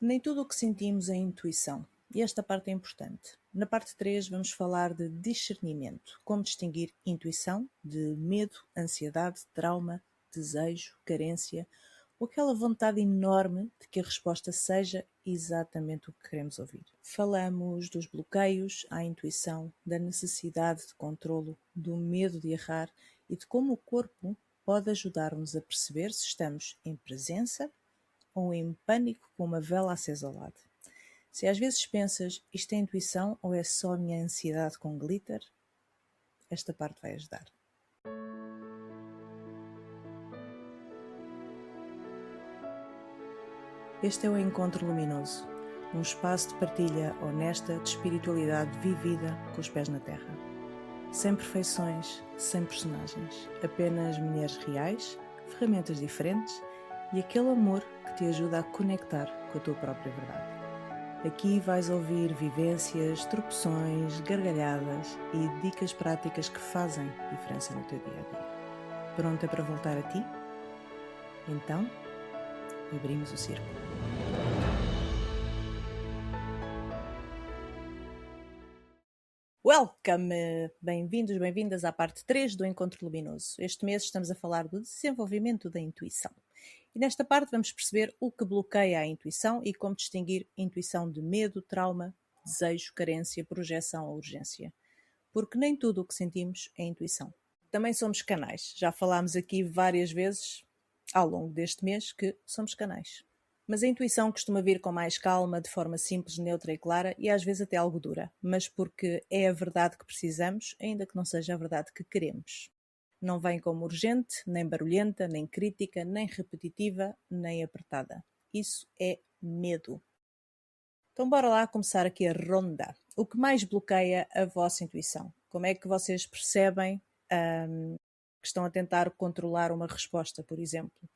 Nem tudo o que sentimos é intuição, e esta parte é importante. Na parte 3 vamos falar de discernimento, como distinguir intuição de medo, ansiedade, trauma, desejo, carência ou aquela vontade enorme de que a resposta seja exatamente o que queremos ouvir. Falamos dos bloqueios à intuição, da necessidade de controlo, do medo de errar e de como o corpo pode ajudar-nos a perceber se estamos em presença ou em pânico com uma vela acesa ao lado. Se às vezes pensas, isto é intuição ou é só a minha ansiedade com glitter, esta parte vai ajudar. Este é o Encontro Luminoso, um espaço de partilha honesta de espiritualidade vivida com os pés na terra. Sem perfeições, sem personagens, apenas mulheres reais, ferramentas diferentes e aquele amor que te ajuda a conectar com a tua própria verdade. Aqui vais ouvir vivências, tropeções, gargalhadas e dicas práticas que fazem diferença no teu dia-a-dia. Pronta para voltar a ti? Então, abrimos o círculo. Welcome! Bem-vindos, bem-vindas à parte 3 do Encontro Luminoso. Este mês estamos a falar do desenvolvimento da intuição. E nesta parte vamos perceber o que bloqueia a intuição e como distinguir intuição de medo, trauma, desejo, carência, projeção ou urgência. Porque nem tudo o que sentimos é intuição. Também somos canais. Já falámos aqui várias vezes ao longo deste mês que somos canais. Mas a intuição costuma vir com mais calma, de forma simples, neutra e clara e às vezes até algo dura, mas porque é a verdade que precisamos, ainda que não seja a verdade que queremos. Não vem como urgente, nem barulhenta, nem crítica, nem repetitiva, nem apertada. Isso é medo. Então bora lá começar aqui a ronda. O que mais bloqueia a vossa intuição? Como é que vocês percebem que estão a tentar controlar uma resposta, por exemplo?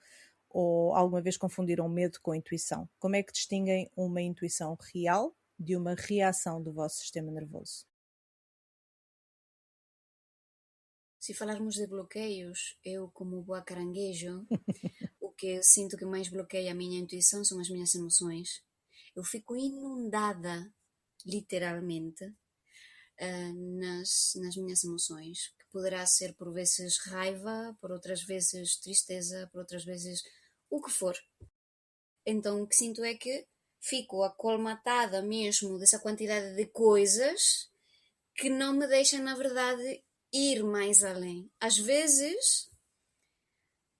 Ou alguma vez confundiram medo com intuição? Como é que distinguem uma intuição real de uma reação do vosso sistema nervoso? Se falarmos de bloqueios, eu como boa caranguejo, o que sinto que mais bloqueia a minha intuição são as minhas emoções. Eu fico inundada, literalmente, nas minhas emoções, que poderá ser por vezes raiva, por outras vezes tristeza, por outras vezes o que for. Então o que sinto é que fico acolmatada mesmo dessa quantidade de coisas que não me deixam, na verdade, ir mais além. Às vezes,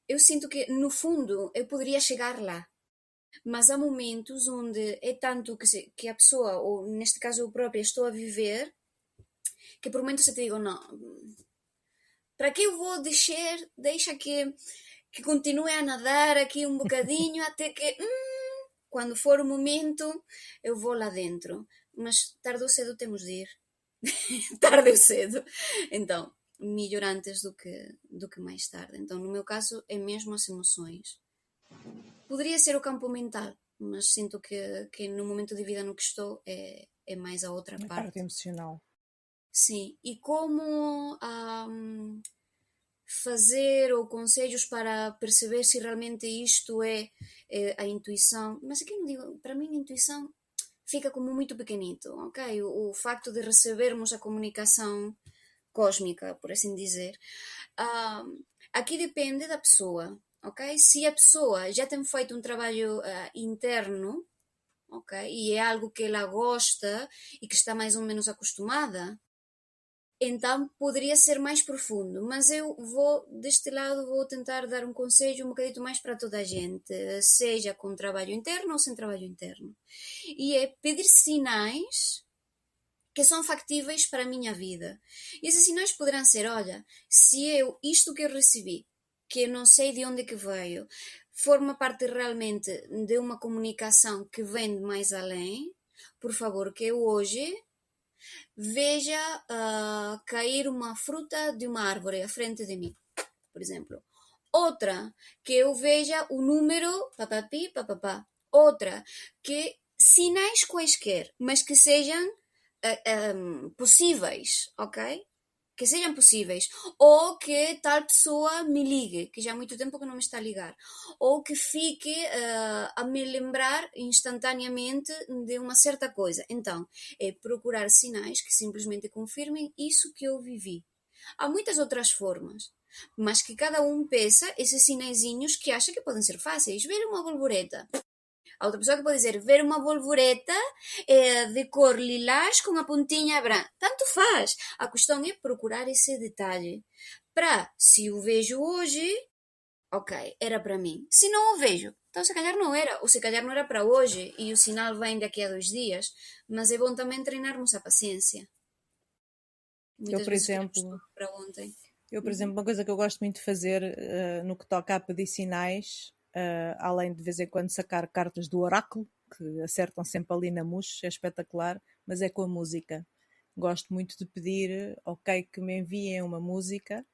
eu sinto que, no fundo, eu poderia chegar lá. Mas há momentos onde é tanto que a pessoa, ou neste caso eu própria, estou a viver, que por momentos eu te digo, não, para que eu vou descer? Deixa que continue a nadar aqui um bocadinho até que, quando for o momento, eu vou lá dentro. Mas tarde ou cedo temos de ir. Tarde ou cedo. Então, melhor antes do que mais tarde. Então, no meu caso, é mesmo as emoções. Poderia ser o campo mental, mas sinto que no momento de vida no que estou é mais a outra A parte. parte emocional. Sim, e como fazer ou conselhos para perceber se realmente isto é a intuição. Mas aqui não digo, para mim a intuição fica como muito pequenito, ok? O facto de recebermos a comunicação cósmica, por assim dizer. Aqui depende da pessoa, ok? Se a pessoa já tem feito um trabalho interno, ok? E é algo que ela gosta e que está mais ou menos acostumada, então poderia ser mais profundo, mas eu vou, deste lado, vou tentar dar um conselho um bocadinho mais para toda a gente, seja com trabalho interno ou sem trabalho interno. E é pedir sinais que são factíveis para a minha vida. E esses sinais poderão ser, olha, se isto que eu recebi, que eu não sei de onde que veio, forma parte realmente de uma comunicação que vem de mais além, por favor, que eu hoje veja cair uma fruta de uma árvore à frente de mim, por exemplo. Outra, que eu veja o número papapi, papapá. Outra, que sinais quaisquer, mas que sejam possíveis, ok? que sejam possíveis, ou que tal pessoa me ligue, que já há muito tempo que não me está a ligar, ou que fique a me lembrar instantaneamente de uma certa coisa. Então, é procurar sinais que simplesmente confirmem isso que eu vivi. Há muitas outras formas, mas que cada um peça esses sinaizinhos que acha que podem ser fáceis. Ver uma borboleta. A outra pessoa que pode dizer ver uma borboleta de cor lilás com a pontinha branca. Tanto faz. A questão é procurar esse detalhe. Para, se o vejo hoje, ok, era para mim. Se não o vejo, então se calhar não era. Ou se calhar não era para hoje e o sinal vem daqui a 2 dias. Mas é bom também treinarmos a paciência. Eu, Muitas por vezes queremos exemplo, tudo para ontem. uma coisa que eu gosto muito de fazer no que toca a pedir sinais, além de vez em quando sacar cartas do oráculo, que acertam sempre ali na mousse, é espetacular, mas é com a música. Gosto muito de pedir, ok, que me enviem uma música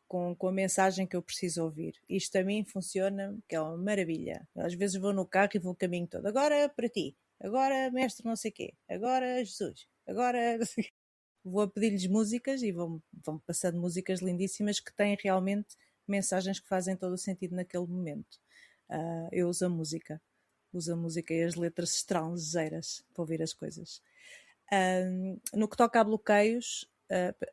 com a mensagem que eu preciso ouvir. Isto a mim funciona, que é uma maravilha. Às vezes vou no carro e vou o caminho todo. Agora para ti, agora mestre não sei quê, agora Jesus, agora vou a pedir-lhes músicas e vão passando músicas lindíssimas que têm realmente mensagens que fazem todo o sentido naquele momento. Eu uso a música e as letras estrangeiras para ouvir as coisas. No que toca a bloqueios,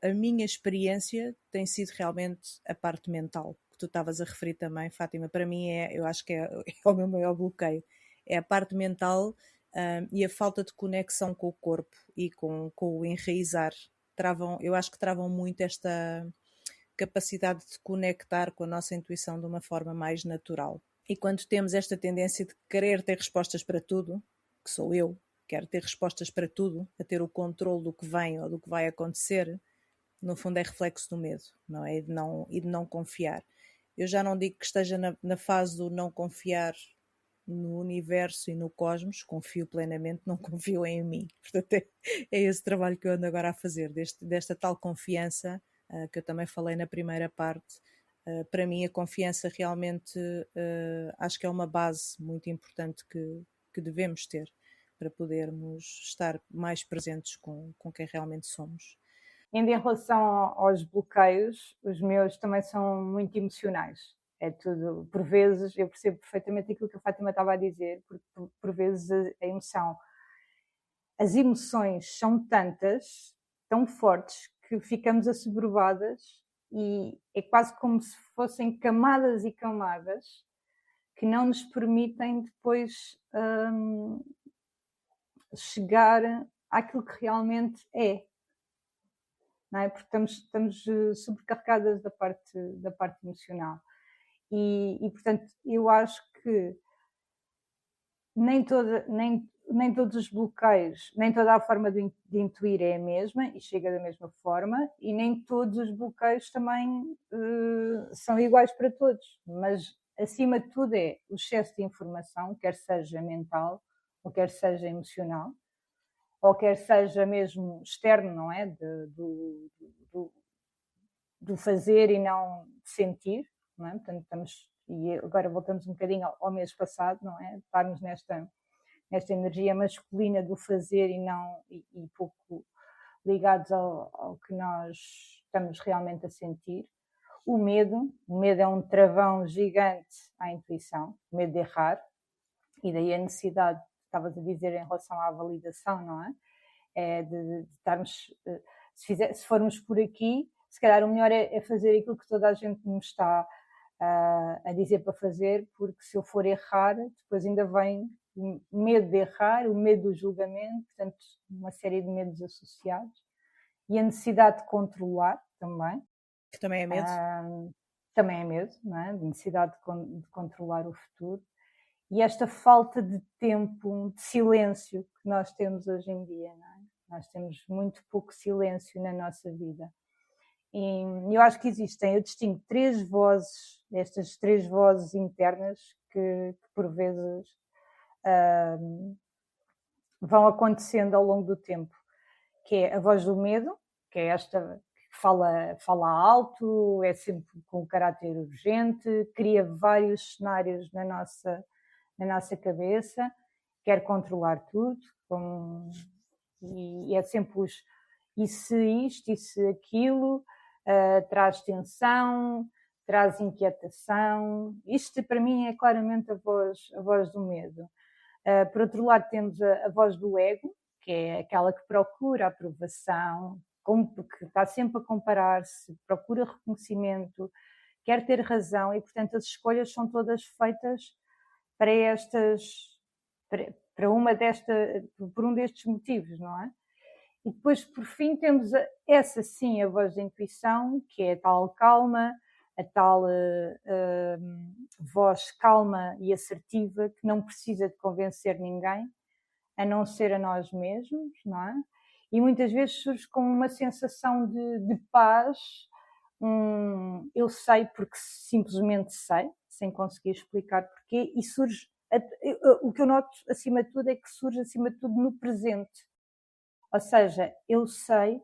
a minha experiência tem sido realmente a parte mental, que tu estavas a referir também, Fátima. Para mim, eu acho que é o meu maior bloqueio. É a parte mental e a falta de conexão com o corpo e com o enraizar. Eu acho que travam muito esta capacidade de conectar com a nossa intuição de uma forma mais natural. E quando temos esta tendência de querer ter respostas para tudo, que sou eu, quero ter respostas para tudo, a ter o controle do que vem ou do que vai acontecer, no fundo é reflexo do medo, não é? E de não confiar. Eu já não digo que esteja na fase do não confiar no universo e no cosmos, confio plenamente, não confio em mim. Portanto, é esse trabalho que eu ando agora a fazer, desta tal confiança, que eu também falei na primeira parte. Para mim, a confiança realmente acho que é uma base muito importante que devemos ter para podermos estar mais presentes com quem realmente somos. Ainda em relação aos bloqueios, os meus também são muito emocionais. É tudo, por vezes, eu percebo perfeitamente aquilo que a Fátima estava a dizer, porque por vezes a emoção, as emoções são tantas, tão fortes, que ficamos assoberbadas e é quase como se fossem camadas e camadas que não nos permitem depois chegar àquilo que realmente é. Não é? Porque estamos sobrecarregadas da parte emocional. E, portanto, eu acho que nem todos os bloqueios, nem toda a forma de intuir é a mesma e chega da mesma forma, e nem todos os bloqueios também são iguais para todos. Mas, acima de tudo, é o excesso de informação, quer seja mental ou quer seja emocional, ou quer seja mesmo externo, não é? Do fazer e não de sentir, não é? Portanto, e agora voltamos um bocadinho ao mês passado, não é? Estarmos nesta energia masculina do fazer e pouco ligados ao que nós estamos realmente a sentir. O medo é um travão gigante à intuição, o medo de errar, e daí a necessidade, estavas a dizer em relação à validação, não é? De estarmos, se formos por aqui, se calhar o melhor é fazer aquilo que toda a gente me está a dizer para fazer, porque se eu for errar, depois ainda vem o medo de errar, o medo do julgamento, portanto, uma série de medos associados, e a necessidade de controlar também. Que também é medo. Também é medo, não é? A necessidade de controlar o futuro. E esta falta de tempo, de silêncio que nós temos hoje em dia, não é? Nós temos muito pouco silêncio na nossa vida. E eu acho que existem, eu distingo 3 vozes, estas 3 vozes internas que por vezes vão acontecendo ao longo do tempo, que é a voz do medo, que é esta que fala alto, é sempre com caráter urgente, cria vários cenários na nossa cabeça, quer controlar tudo, e é sempre e se isto, e se aquilo, traz tensão, traz inquietação. Isto para mim é claramente a voz do medo. Por outro lado temos a voz do ego, que é aquela que procura a aprovação, que está sempre a comparar-se, procura reconhecimento, quer ter razão e, portanto, as escolhas são todas feitas para por um destes motivos, não é? E depois, por fim, temos essa sim, a voz da intuição, que é a tal calma, a tal voz calma e assertiva, que não precisa de convencer ninguém, a não ser a nós mesmos, não é? E muitas vezes surge como uma sensação de paz, eu sei porque simplesmente sei, sem conseguir explicar porquê, e surge, o que eu noto acima de tudo é que surge acima de tudo no presente. Ou seja, eu sei,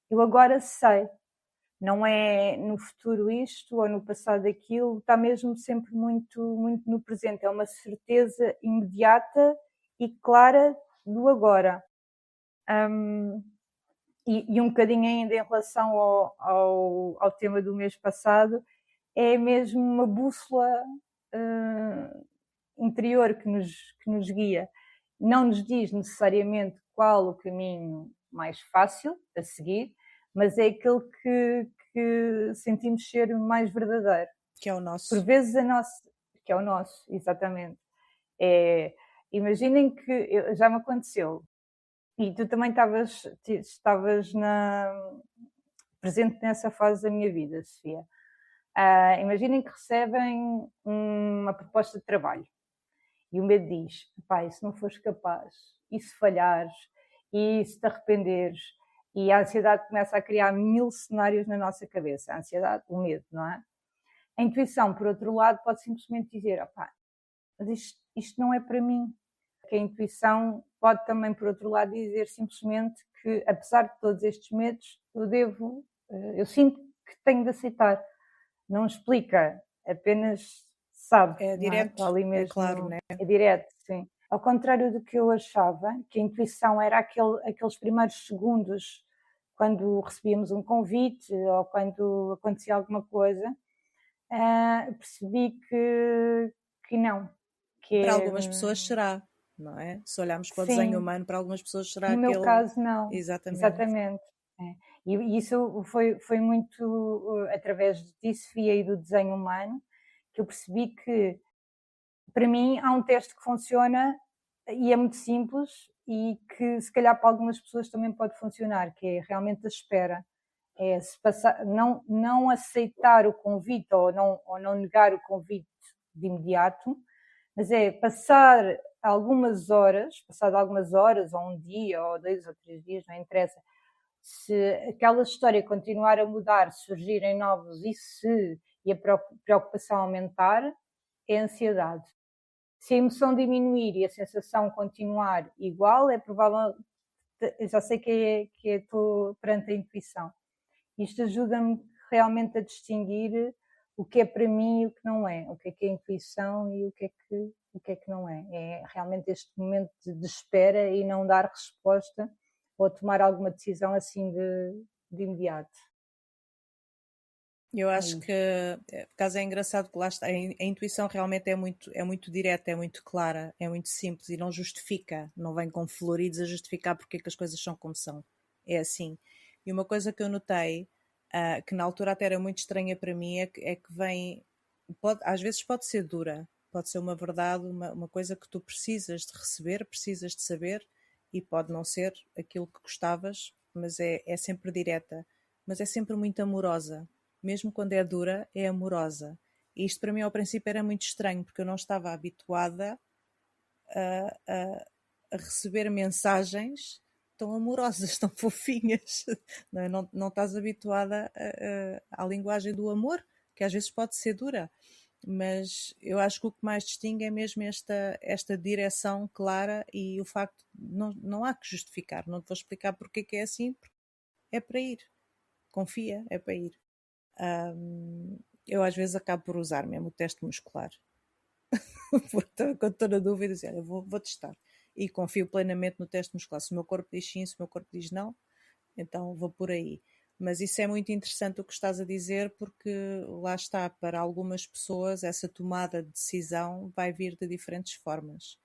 eu agora sei, não é no futuro isto ou no passado aquilo, está mesmo sempre muito, muito no presente, é uma certeza imediata e clara do agora. E um bocadinho ainda em relação ao tema do mês passado, é mesmo uma bússola interior que nos guia. Não nos diz necessariamente qual o caminho mais fácil a seguir, mas é aquele que sentimos ser mais verdadeiro. Que é o nosso. Por vezes que é o nosso, exatamente. Imaginem que já me aconteceu, e tu também estavas presente nessa fase da minha vida, Sofia. Imaginem que recebem uma proposta de trabalho e o medo diz: pai, se não fores capaz, e se falhares, e se te arrependeres, e a ansiedade começa a criar 1000 cenários na nossa cabeça. A ansiedade, o medo, não é? A intuição, por outro lado, pode simplesmente dizer: mas isto não é para mim. Que a intuição pode também, por outro lado, dizer simplesmente que, apesar de todos estes medos, eu sinto que tenho de aceitar. Não explica, apenas sabe. É direto, ali mesmo, é claro, né? É direto, sim. Ao contrário do que eu achava, que a intuição era aqueles primeiros segundos quando recebíamos um convite ou quando acontecia alguma coisa, percebi que não. Para algumas pessoas será, não é? Se olharmos para o desenho humano, para algumas pessoas será no meu caso não. Exatamente. E isso foi muito através disso, e do desenho humano, que eu percebi que para mim há um teste que funciona e é muito simples e que se calhar para algumas pessoas também pode funcionar, que é realmente a espera. É se passar, não aceitar o convite ou não negar o convite de imediato, mas é passado algumas horas ou um dia ou 2 ou 3 dias, não interessa, se aquela história continuar a mudar, surgirem novos e a preocupação aumentar, é ansiedade. Se a emoção diminuir e a sensação continuar igual, é provável, já sei que estou perante a intuição. Isto ajuda-me realmente a distinguir o que é para mim e o que não é, o que é intuição e o que é que não é. É realmente este momento de espera e não dar resposta ou tomar alguma decisão assim de imediato. Eu acho que, por acaso é engraçado que lá está, a intuição realmente é muito direta, é muito clara, é muito simples e não justifica, não vem com floridos a justificar porque é que as coisas são como são. É assim. E uma coisa que eu notei, que na altura até era muito estranha para mim, é que vem, às vezes pode ser dura, pode ser uma verdade, uma coisa que tu precisas de receber, precisas de saber, e pode não ser aquilo que gostavas, mas é sempre direta, mas é sempre muito amorosa. Mesmo quando é dura, é amorosa. E isto para mim ao princípio era muito estranho, porque eu não estava habituada a receber mensagens tão amorosas, tão fofinhas. Não estás habituada à linguagem do amor, que às vezes pode ser dura. Mas eu acho que o que mais distingue é mesmo esta direção clara e o facto de não há que justificar. Não te vou explicar porque é que é assim, porque é para ir. Confia, é para ir. Eu às vezes acabo por usar mesmo o teste muscular. Quando estou na dúvida, vou testar. E confio plenamente no teste muscular. Se o meu corpo diz sim, se o meu corpo diz não, Então vou por aí. Mas isso é muito interessante o que estás a dizer, porque lá está, para algumas pessoas essa tomada de decisão vai vir de diferentes formas,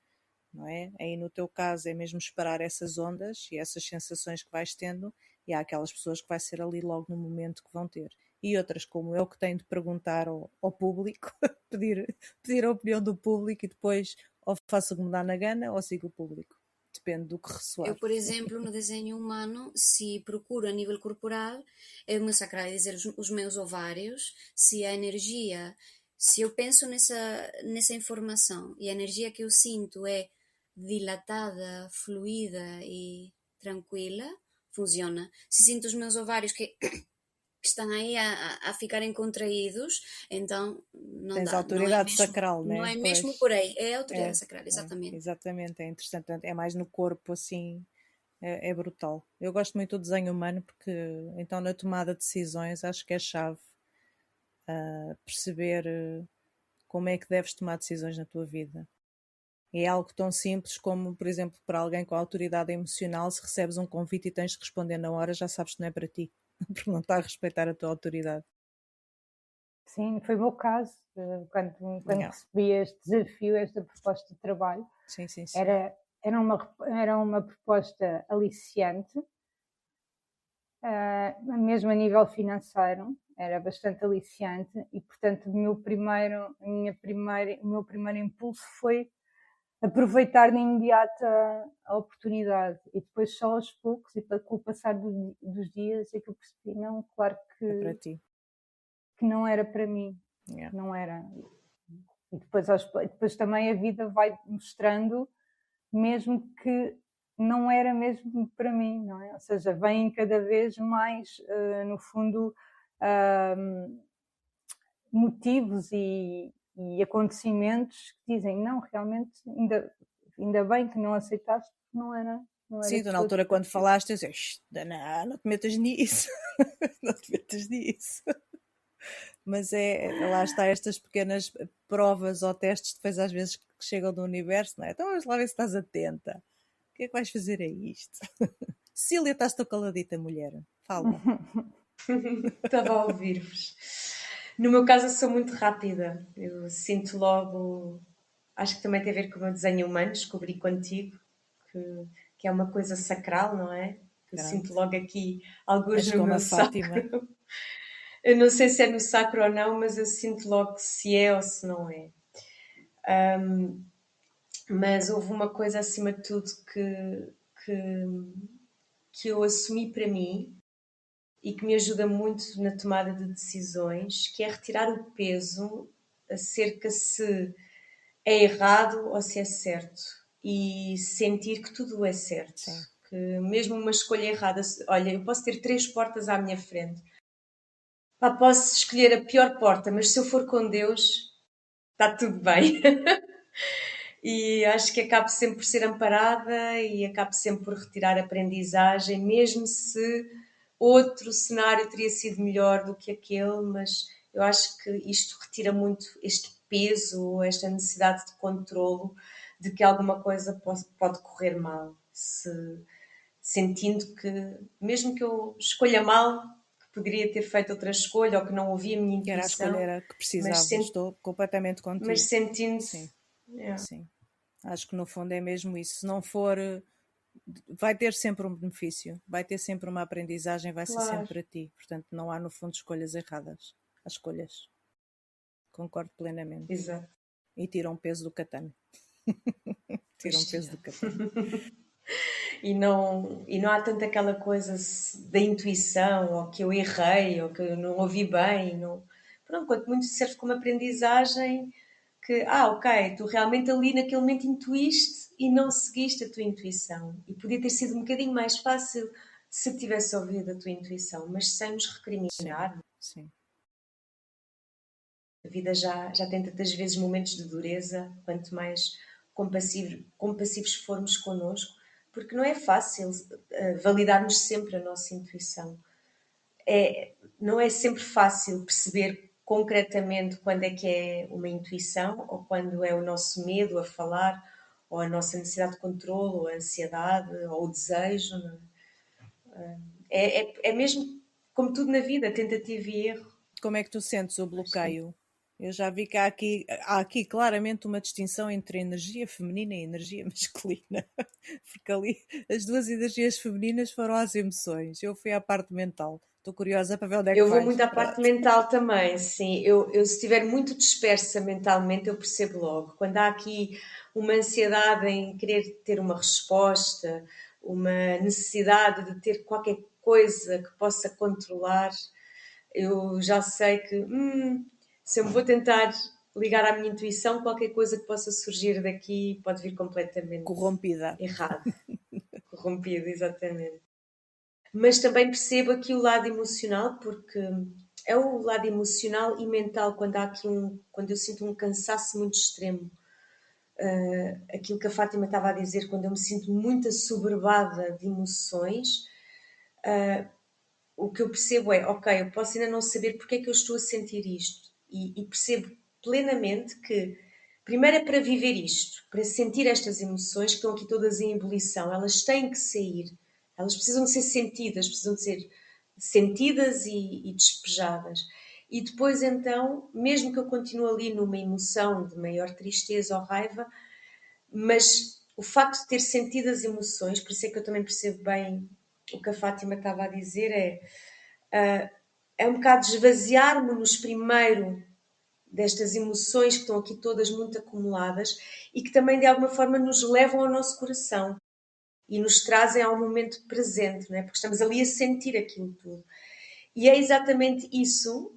não é? Aí no teu caso é mesmo esperar essas ondas e essas sensações que vais tendo, e há aquelas pessoas que vai ser ali logo no momento que vão ter. E outras, como eu, que tenho de perguntar ao público, pedir a opinião do público e depois ou faço o que me dá na gana ou sigo o público. Depende do que Eu, ressoar. por exemplo, no desenho humano, se procuro a nível corporal, eu me sacrar dizer os meus ovários, se a energia, se eu penso nessa informação e a energia que eu sinto é dilatada, fluida e tranquila, funciona. Se sinto os meus ovários que estão aí a ficarem contraídos, então não Tens dá, autoridade sacral, não né? é mesmo Pois, por aí, é a autoridade é, sacral, exatamente. exatamente, é interessante. É mais no corpo, assim, é brutal. Eu gosto muito do desenho humano porque, então, na tomada de decisões, acho que é chave perceber como é que deves tomar decisões na tua vida. É algo tão simples como, por exemplo, para alguém com autoridade emocional, se recebes um convite e tens de responder na hora, já sabes que não é para ti, porque não está a respeitar a tua autoridade. Sim, foi o meu caso, quando Yeah. recebi este desafio, esta proposta de trabalho. Sim, sim, sim. Era uma proposta aliciante, mesmo a nível financeiro, era bastante aliciante e, portanto, o meu primeiro impulso foi aproveitar de imediato a oportunidade e depois só aos poucos e com o passar dos dias é que eu percebi, não, claro É para ti. que não era para mim, Yeah. não era. E depois também a vida vai mostrando, mesmo que não era mesmo para mim, não é? Ou seja, vêm cada vez mais, no fundo, motivos e acontecimentos que dizem, não, realmente, ainda bem que não aceitaste, porque não era Sim, de tu na todo altura para quando ti. falaste, eu disse, não te metas nisso, não te metas nisso. Mas lá está, estas pequenas provas ou testes, depois às vezes que chegam do universo, não é? Então vamos lá ver se estás atenta. O que é que vais fazer a isto? Cília, estás tão caladita, mulher. Fala. Estava a ouvir-vos. No meu caso, eu sou muito rápida. Eu sinto logo. Acho que também tem a ver com o meu desenho humano, descobri contigo, que é uma coisa sacral, não é? Eu Pronto. sinto logo aqui alguns És no como meu a Fátima. sacro. Eu não sei se é no sacro ou não, mas eu sinto logo se é ou se não é. Mas houve uma coisa acima de tudo que eu assumi para mim e que me ajuda muito na tomada de decisões, que é retirar o peso acerca se é errado ou se é certo e sentir que tudo é certo. Sim. Que mesmo uma escolha errada, olha, eu posso ter 3 portas à minha frente. Posso escolher a pior porta, mas se eu for com Deus, está tudo bem. E acho que acabo sempre por ser amparada e acabo sempre por retirar aprendizagem, mesmo se outro cenário teria sido melhor do que aquele, mas eu acho que isto retira muito este peso, esta necessidade de controlo de que alguma coisa pode correr mal, sentindo que, mesmo que eu escolha mal, que poderia ter feito outra escolha ou que não ouvi a minha Que era a intuição, escolha que mas, precisava. Estou completamente mas contigo. sentindo. Sim, Yeah. sim. Acho que no fundo é mesmo isso. Se não for, vai ter sempre um benefício, vai ter sempre uma aprendizagem, vai ser sempre Claro. para ti. Portanto, não há no fundo escolhas erradas. Há escolhas. Concordo plenamente. Exato. E tira um peso do catano. Tira um peso do catano. E não há tanto aquela coisa da intuição, ou que eu errei, ou que eu não ouvi bem. Não... Pronto, quanto muito serve como aprendizagem que, ok, tu realmente ali naquele momento intuíste e não seguiste a tua intuição. E podia ter sido um bocadinho mais fácil se tivesse ouvido a tua intuição, mas sem nos Sim, recriminar. sim. A vida já tem tantas vezes momentos de dureza, quanto mais compassivos formos connosco, porque não é fácil validarmos sempre a nossa intuição. Não é sempre fácil perceber concretamente quando é que é uma intuição ou quando é o nosso medo a falar, ou a nossa necessidade de controle, ou a ansiedade, ou o desejo. Não é? É mesmo como tudo na vida, tentativa e erro. Como é que tu sentes o bloqueio? Eu já vi que há aqui claramente uma distinção entre energia feminina e energia masculina. Porque ali as duas energias femininas foram as emoções. Eu fui à parte mental. Estou curiosa para ver onde é que Eu vou vais. muito à parte mental também, sim. Eu, se estiver muito dispersa mentalmente, eu percebo logo. Quando há aqui uma ansiedade em querer ter uma resposta, uma necessidade de ter qualquer coisa que possa controlar, eu já sei que se eu me vou tentar ligar à minha intuição, qualquer coisa que possa surgir daqui pode vir completamente Corrompida. errado. Corrompido, exatamente. Mas também percebo aqui o lado emocional, porque é o lado emocional e mental quando há aqui quando eu sinto um cansaço muito extremo. Aquilo que a Fátima estava a dizer, quando eu me sinto muito assoberbada de emoções, o que eu percebo é, ok, eu posso ainda não saber porque é que eu estou a sentir isto. E percebo plenamente que, primeiro é para viver isto, para sentir estas emoções que estão aqui todas em ebulição, elas têm que sair, elas precisam de ser sentidas, precisam de ser sentidas e despejadas. E depois então, mesmo que eu continue ali numa emoção de maior tristeza ou raiva, mas o facto de ter sentido as emoções, por isso é que eu também percebo bem o que a Fátima estava a dizer, é um bocado esvaziarmos-nos primeiro destas emoções que estão aqui todas muito acumuladas e que também de alguma forma nos levam ao nosso coração e nos trazem ao momento presente, não é? Porque estamos ali a sentir aquilo tudo. E é exatamente isso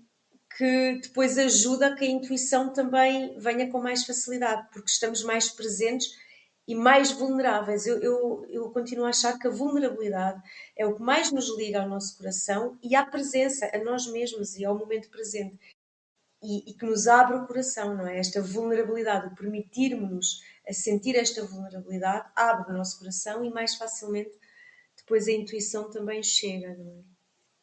que depois ajuda a que a intuição também venha com mais facilidade, porque estamos mais presentes e mais vulneráveis. Eu continuo a achar que a vulnerabilidade é o que mais nos liga ao nosso coração e à presença, a nós mesmos e ao momento presente. E que nos abre o coração, não é? Esta vulnerabilidade, o permitirmos-nos a sentir esta vulnerabilidade, abre o nosso coração e mais facilmente depois a intuição também chega, não é?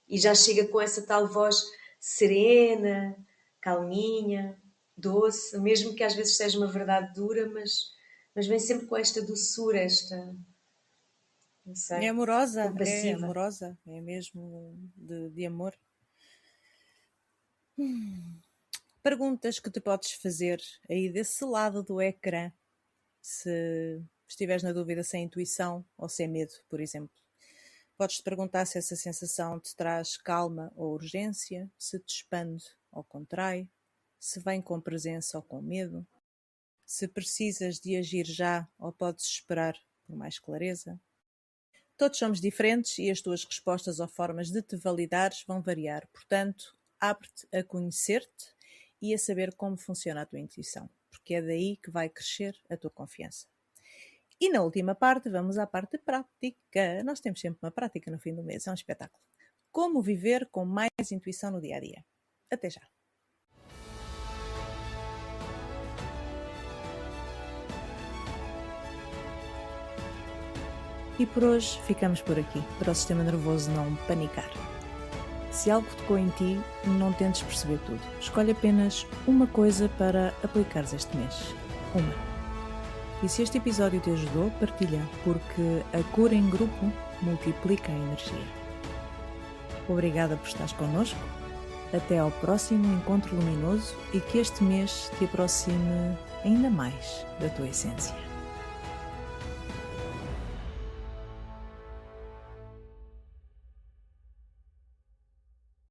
E já chega com essa tal voz serena, calminha, doce, mesmo que às vezes seja uma verdade dura, mas vem sempre com esta doçura, esta, não sei, É compassiva. amorosa, é mesmo de amor. Perguntas que te podes fazer aí desse lado do ecrã, se estiveres na dúvida se é intuição ou se é medo, por exemplo. Podes-te perguntar se essa sensação te traz calma ou urgência, se te expande ou contrai, se vem com presença ou com medo, se precisas de agir já ou podes esperar por mais clareza. Todos somos diferentes e as tuas respostas ou formas de te validares vão variar. Portanto, abre-te a conhecer-te e a saber como funciona a tua intuição, porque é daí que vai crescer a tua confiança. E na última parte, vamos à parte prática. Nós temos sempre uma prática no fim do mês, é um espetáculo. Como viver com mais intuição no dia-a-dia. Até já! E por hoje ficamos por aqui, para o sistema nervoso não panicar. Se algo tocou em ti, não tentes perceber tudo. Escolhe apenas uma coisa para aplicares este mês. Uma. E se este episódio te ajudou, partilha, porque a cura em grupo multiplica a energia. Obrigada por estares connosco. Até ao próximo encontro luminoso e que este mês te aproxime ainda mais da tua essência.